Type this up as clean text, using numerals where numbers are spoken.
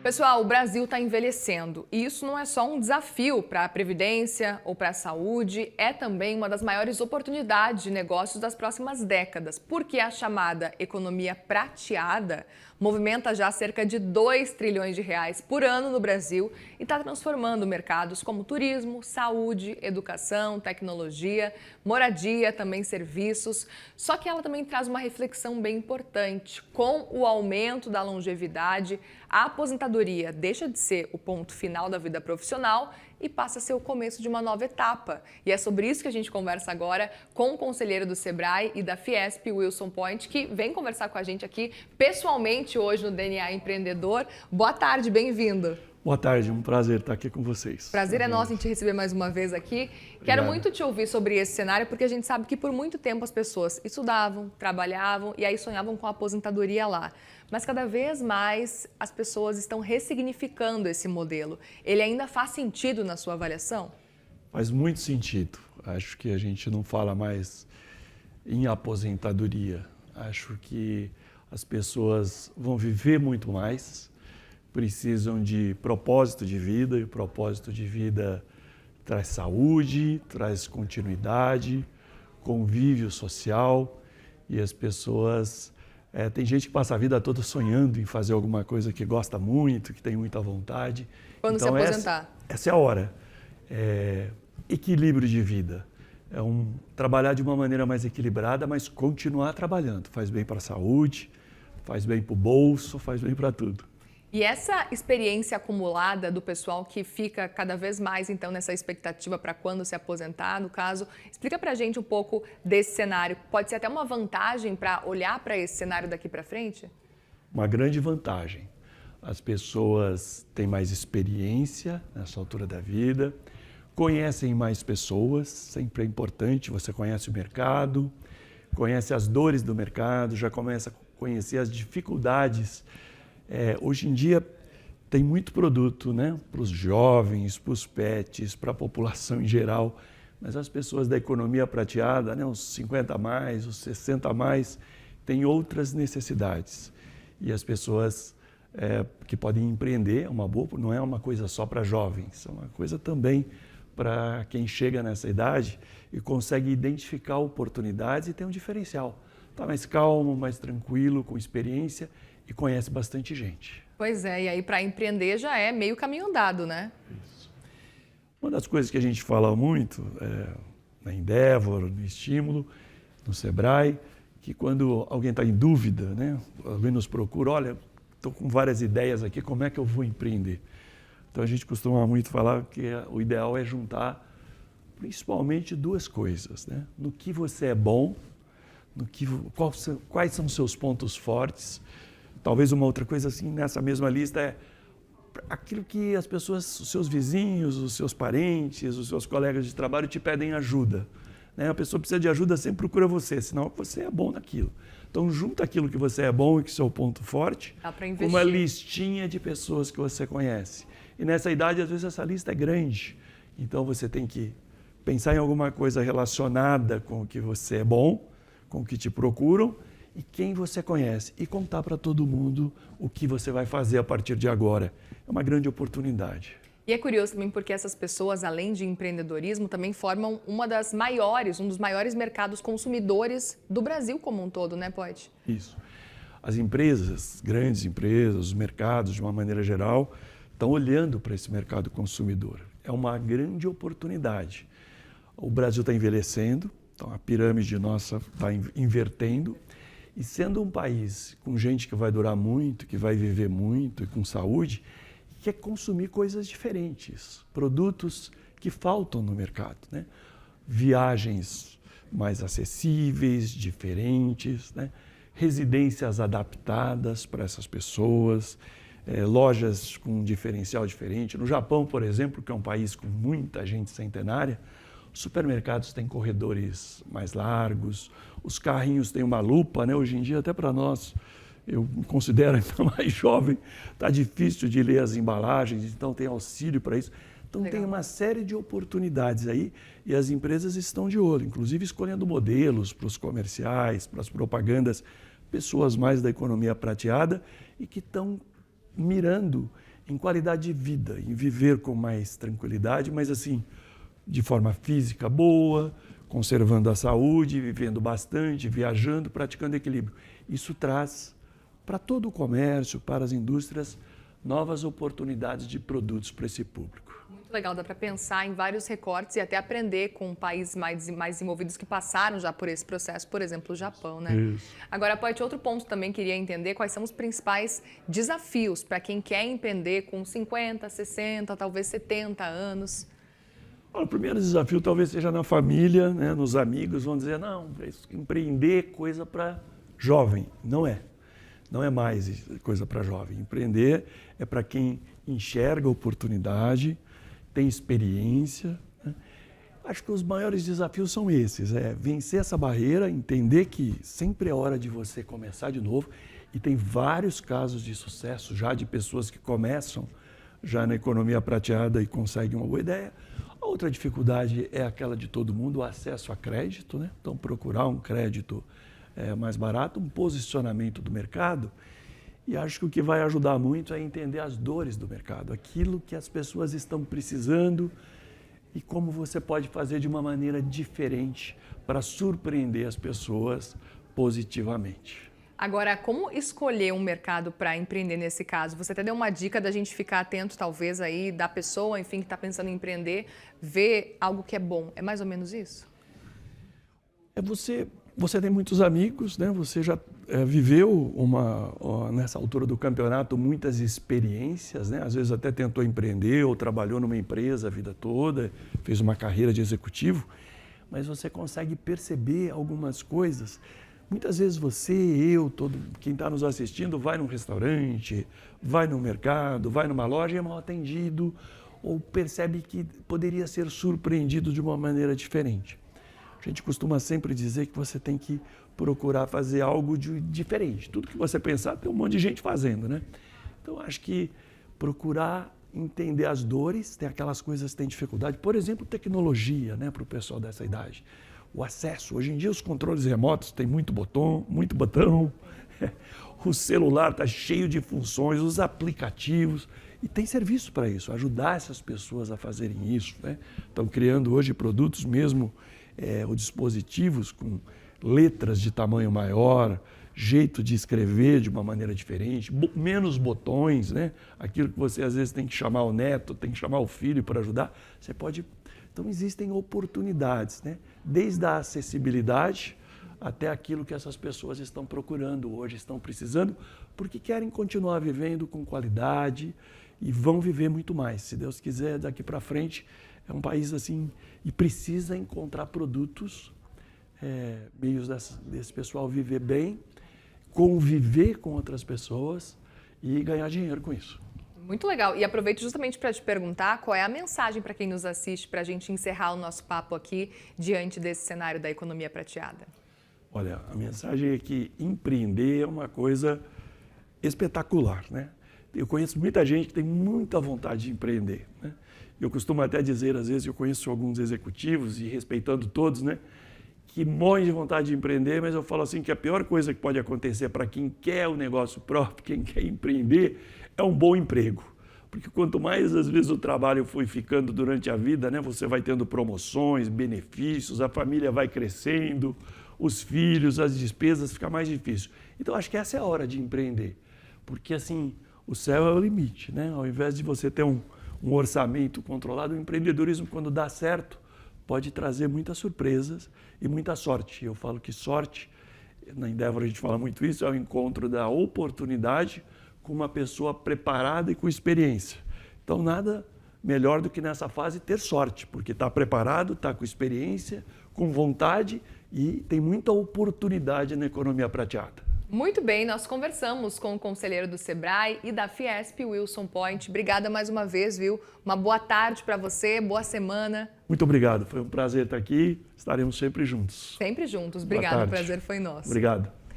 Pessoal, o Brasil está envelhecendo e isso não é só um desafio para a Previdência ou para a saúde, é também uma das maiores oportunidades de negócios das próximas décadas, porque a chamada economia prateada movimenta já cerca de 2 trilhões de reais por ano no Brasil e está transformando mercados como turismo, saúde, educação, tecnologia, moradia, também serviços. Só que ela também traz uma reflexão bem importante. Com o aumento da longevidade, a aposentadoria deixa de ser o ponto final da vida profissional e passa a ser o começo de uma nova etapa. E é sobre isso que a gente conversa agora com o conselheiro do Sebrae e da Fiesp, Wilson Point, que vem conversar com a gente aqui pessoalmente hoje no DNA Empreendedor. Boa tarde, bem-vindo. Boa tarde, um prazer estar aqui com vocês. Prazer é nosso em te receber mais uma vez aqui. Obrigado. Quero muito te ouvir sobre esse cenário, porque a gente sabe que por muito tempo as pessoas estudavam, trabalhavam e aí sonhavam com a aposentadoria lá. Mas cada vez mais as pessoas estão ressignificando esse modelo. Ele ainda faz sentido na sua avaliação? Faz muito sentido. Acho que a gente não fala mais em aposentadoria. Acho que as pessoas vão viver muito mais, precisam de propósito de vida, e o propósito de vida traz saúde, traz continuidade, convívio social, e as pessoas... tem gente que passa a vida toda sonhando em fazer alguma coisa que gosta muito, que tem muita vontade. Quando então, se aposentar. Essa é a hora. Equilíbrio de vida. Trabalhar de uma maneira mais equilibrada, mas continuar trabalhando. Faz bem para a saúde, faz bem para o bolso, faz bem para tudo. E essa experiência acumulada do pessoal que fica cada vez mais, então, nessa expectativa para quando se aposentar, no caso, explica pra gente um pouco desse cenário. Pode ser até uma vantagem para olhar para esse cenário daqui para frente? Uma grande vantagem. As pessoas têm mais experiência nessa altura da vida, conhecem mais pessoas, sempre é importante, você conhece o mercado, conhece as dores do mercado, já começa a conhecer as dificuldades. Hoje em dia tem muito produto, né, para os jovens, para os pets, para a população em geral, mas as pessoas da economia prateada, né, os 50 a mais, os 60 a mais, têm outras necessidades. E as pessoas que podem empreender, não é uma coisa só para jovens, é uma coisa também para quem chega nessa idade e consegue identificar oportunidades e tem um diferencial. Está mais calmo, mais tranquilo, com experiência e conhece bastante gente. Pois é, e aí para empreender já é meio caminho andado, né? Isso. Uma das coisas que a gente fala muito na Endeavor, no Estímulo, no Sebrae, que quando alguém está em dúvida, né, alguém nos procura, olha, estou com várias ideias aqui, como é que eu vou empreender? Então a gente costuma muito falar que o ideal é juntar principalmente duas coisas, né? No que você é bom, quais são os seus pontos fortes. Talvez uma outra coisa assim nessa mesma lista é aquilo que as pessoas, os seus vizinhos, os seus parentes, os seus colegas de trabalho te pedem ajuda. Né? A pessoa precisa de ajuda, sempre procura você, senão você é bom naquilo. Então junta aquilo que você é bom e que é o seu ponto forte, com uma listinha de pessoas que você conhece. E nessa idade, às vezes, essa lista é grande. Então você tem que pensar em alguma coisa relacionada com o que você é bom, com o que te procuram, e quem você conhece, e contar para todo mundo o que você vai fazer a partir de agora. É uma grande oportunidade. E é curioso também porque essas pessoas, além de empreendedorismo, também formam um dos maiores mercados consumidores do Brasil como um todo, né, Poit? Isso. As empresas, grandes empresas, os mercados, de uma maneira geral, estão olhando para esse mercado consumidor. É uma grande oportunidade. O Brasil está envelhecendo, então a pirâmide nossa está invertendo. E sendo um país com gente que vai durar muito, que vai viver muito e com saúde, quer consumir coisas diferentes, produtos que faltam no mercado, né? Viagens mais acessíveis, diferentes, né? Residências adaptadas para essas pessoas, lojas com um diferencial diferente. No Japão, por exemplo, que é um país com muita gente centenária, os supermercados têm corredores mais largos, os carrinhos têm uma lupa, né? Hoje em dia, até para nós, eu me considero ainda mais jovem, está difícil de ler as embalagens, então tem auxílio para isso. Então Legal. Tem uma série de oportunidades aí e as empresas estão de olho, inclusive escolhendo modelos para os comerciais, para as propagandas, pessoas mais da economia prateada e que estão mirando em qualidade de vida, em viver com mais tranquilidade, mas assim, de forma física boa, conservando a saúde, vivendo bastante, viajando, praticando equilíbrio. Isso traz para todo o comércio, para as indústrias, novas oportunidades de produtos para esse público. Muito legal, dá para pensar em vários recortes e até aprender com países mais desenvolvidos que passaram já por esse processo, por exemplo, o Japão, né? Isso. Agora, Poit, outro ponto também queria entender quais são os principais desafios para quem quer empreender com 50, 60, talvez 70 anos. O primeiro desafio talvez seja na família, né, nos amigos, vão dizer, não, empreender é coisa para jovem. Não é. Não é mais coisa para jovem. Empreender é para quem enxerga oportunidade, tem experiência. Né? Acho que os maiores desafios são esses, vencer essa barreira, entender que sempre é hora de você começar de novo. E tem vários casos de sucesso já de pessoas que começam já na economia prateada e conseguem uma boa ideia. A outra dificuldade é aquela de todo mundo, o acesso a crédito, né? Então procurar um crédito mais barato, um posicionamento do mercado. E acho que o que vai ajudar muito é entender as dores do mercado, aquilo que as pessoas estão precisando e como você pode fazer de uma maneira diferente para surpreender as pessoas positivamente. Agora, como escolher um mercado para empreender nesse caso? Você até deu uma dica da gente ficar atento, talvez, aí, da pessoa, enfim, que está pensando em empreender, ver algo que é bom. É mais ou menos isso? Você tem muitos amigos, né? Você já viveu nessa altura do campeonato muitas experiências, né? Às vezes até tentou empreender ou trabalhou numa empresa a vida toda, fez uma carreira de executivo, mas você consegue perceber algumas coisas. Muitas vezes você, quem está nos assistindo, vai num restaurante, vai no mercado, vai numa loja e é mal atendido ou percebe que poderia ser surpreendido de uma maneira diferente. A gente costuma sempre dizer que você tem que procurar fazer algo diferente. Tudo que você pensar, tem um monte de gente fazendo, né? Então, acho que procurar entender as dores, tem aquelas coisas que têm dificuldade. Por exemplo, tecnologia, né, para o pessoal dessa idade. O acesso. Hoje em dia, os controles remotos têm muito botão. O celular está cheio de funções, os aplicativos. E tem serviço para isso, ajudar essas pessoas a fazerem isso, né? Estão criando hoje produtos mesmo, ou dispositivos com letras de tamanho maior, jeito de escrever de uma maneira diferente, menos botões, né? Aquilo que você às vezes tem que chamar o neto, tem que chamar o filho para ajudar, você pode... Então existem oportunidades, né? Desde a acessibilidade até aquilo que essas pessoas estão procurando hoje, estão precisando, porque querem continuar vivendo com qualidade e vão viver muito mais. Se Deus quiser, daqui para frente, é um país assim, e precisa encontrar produtos, meios desse pessoal viver bem, conviver com outras pessoas e ganhar dinheiro com isso. Muito legal. E aproveito justamente para te perguntar qual é a mensagem para quem nos assiste, para a gente encerrar o nosso papo aqui diante desse cenário da economia prateada. Olha, a mensagem é que empreender é uma coisa espetacular, né? Eu conheço muita gente que tem muita vontade de empreender, né? Eu costumo até dizer, às vezes, eu conheço alguns executivos, e respeitando todos, né, que morrem de vontade de empreender, mas eu falo assim que a pior coisa que pode acontecer para quem quer o negócio próprio, quem quer empreender, é um bom emprego. Porque quanto mais, às vezes, o trabalho foi ficando durante a vida, né, você vai tendo promoções, benefícios, a família vai crescendo, os filhos, as despesas, fica mais difícil. Então, acho que essa é a hora de empreender. Porque, assim, o céu é o limite, né? Ao invés de você ter um orçamento controlado, o empreendedorismo, quando dá certo, pode trazer muitas surpresas e muita sorte. Eu falo que sorte, na Endeavor a gente fala muito isso, é o encontro da oportunidade com uma pessoa preparada e com experiência. Então, nada melhor do que nessa fase ter sorte, porque está preparado, está com experiência, com vontade e tem muita oportunidade na economia prateada. Muito bem, nós conversamos com o conselheiro do Sebrae e da Fiesp, Wilson Poit. Obrigada mais uma vez, viu? Uma boa tarde para você, boa semana. Muito obrigado, foi um prazer estar aqui, estaremos sempre juntos. Sempre juntos, obrigado, o prazer foi nosso. Obrigado.